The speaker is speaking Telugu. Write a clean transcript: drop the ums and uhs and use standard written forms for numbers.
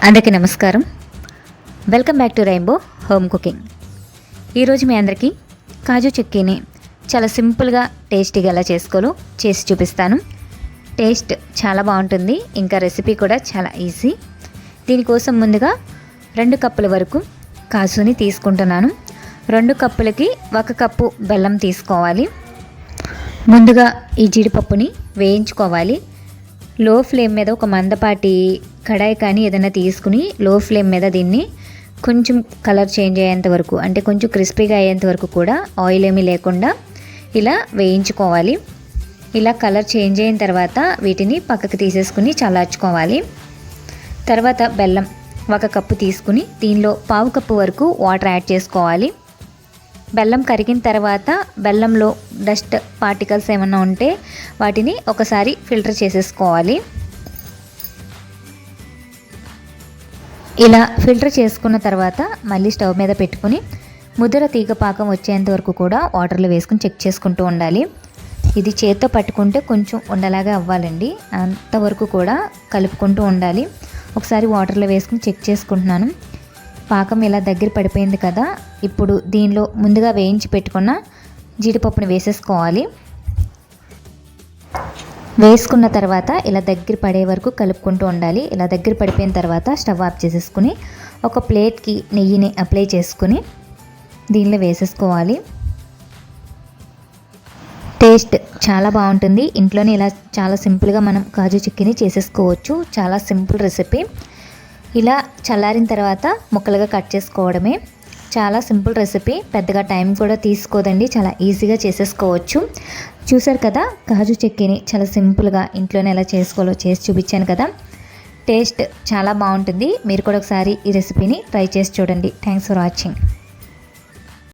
అందరికీ నమస్కారం. Welcome back to rainbow home cooking. ఈరోజు మీ అందరికీ కాజు చిక్కీని చాలా సింపుల్గా టేస్టీగా ఎలా చేసుకోవాలో చేసి చూపిస్తాను. టేస్ట్ చాలా బాగుంటుంది, ఇంకా రెసిపీ కూడా చాలా ఈజీ. దీనికోసం ముందుగా 2 కప్పుల వరకు కాజుని తీసుకుంటున్నాను. 2 కప్పులకి 1 కప్పు బెల్లం తీసుకోవాలి. ముందుగా ఈ జీడిపప్పుని వేయించుకోవాలి. లో ఫ్లేమ్ మీద ఒక మందపాటి కడాయి కానీ ఏదైనా తీసుకుని లో ఫ్లేమ్ మీద దీన్ని కొంచెం కలర్ చేంజ్ అయ్యేంత వరకు, అంటే కొంచెం క్రిస్పీగా అయ్యేంత వరకు కూడా ఆయిల్ ఏమీ లేకుండా ఇలా వేయించుకోవాలి. ఇలా కలర్ చేంజ్ అయిన తర్వాత వీటిని పక్కకు తీసేసుకుని చల్లార్చుకోవాలి. తర్వాత బెల్లం 1 కప్పు తీసుకుని దీనిలో 1/2 కప్పు వరకు వాటర్ యాడ్ చేసుకోవాలి. బెల్లం కరిగిన తర్వాత బెల్లంలో డస్ట్ పార్టికల్స్ ఏమైనా ఉంటే వాటిని ఒకసారి ఫిల్టర్ చేసేసుకోవాలి. ఇలా ఫిల్టర్ చేసుకున్న తర్వాత మళ్ళీ స్టవ్ మీద పెట్టుకుని ముద్దర తీగ పాకం వచ్చేంత వరకు కూడా వాటర్లో వేసుకుని చెక్ చేసుకుంటూ ఉండాలి. ఇది చేత్తో పట్టుకుంటే కొంచెం ఉండలాగా అవ్వాలండి, అంతవరకు కూడా కలుపుకుంటూ ఉండాలి. ఒకసారి వాటర్లో వేసుకుని చెక్ చేసుకుంటున్నాను. పాకం ఇలా దగ్గర పడిపోయింది కదా, ఇప్పుడు దీనిలో ముందుగా వేయించి పెట్టుకున్న జీడిపప్పుని వేసేసుకోవాలి. వేసుకున్న తర్వాత ఇలా దగ్గర పడే వరకు కలుపుకుంటూ ఉండాలి. ఇలా దగ్గర పడిపోయిన తర్వాత స్టవ్ ఆఫ్ చేసేసుకుని ఒక ప్లేట్కి నెయ్యిని అప్లై చేసుకుని దీనిలో వేసేసుకోవాలి. టేస్ట్ చాలా బాగుంటుంది. ఇంట్లోనే ఇలా చాలా సింపుల్గా మనం కాజు చిక్కీని చేసేసుకోవచ్చు. చాలా సింపుల్ రెసిపీ. ఇలా చల్లారిన తర్వాత ముక్కలుగా కట్ చేసుకోవడమే. చాలా సింపుల్ రెసిపీ, పెద్దగా టైం కూడా తీసుకోదండి, చాలా ఈజీగా చేసేసుకోవచ్చు. చూసారు కదా, కాజు చిక్కీని చాలా సింపుల్గా ఇంట్లోనే ఎలా చేసుకోవాలో చేసి చూపించాను కదా. టేస్ట్ చాలా బాగుంటుంది. మీరు కూడా ఒకసారి ఈ రెసిపీని ట్రై చేసి చూడండి. Thanks for watching.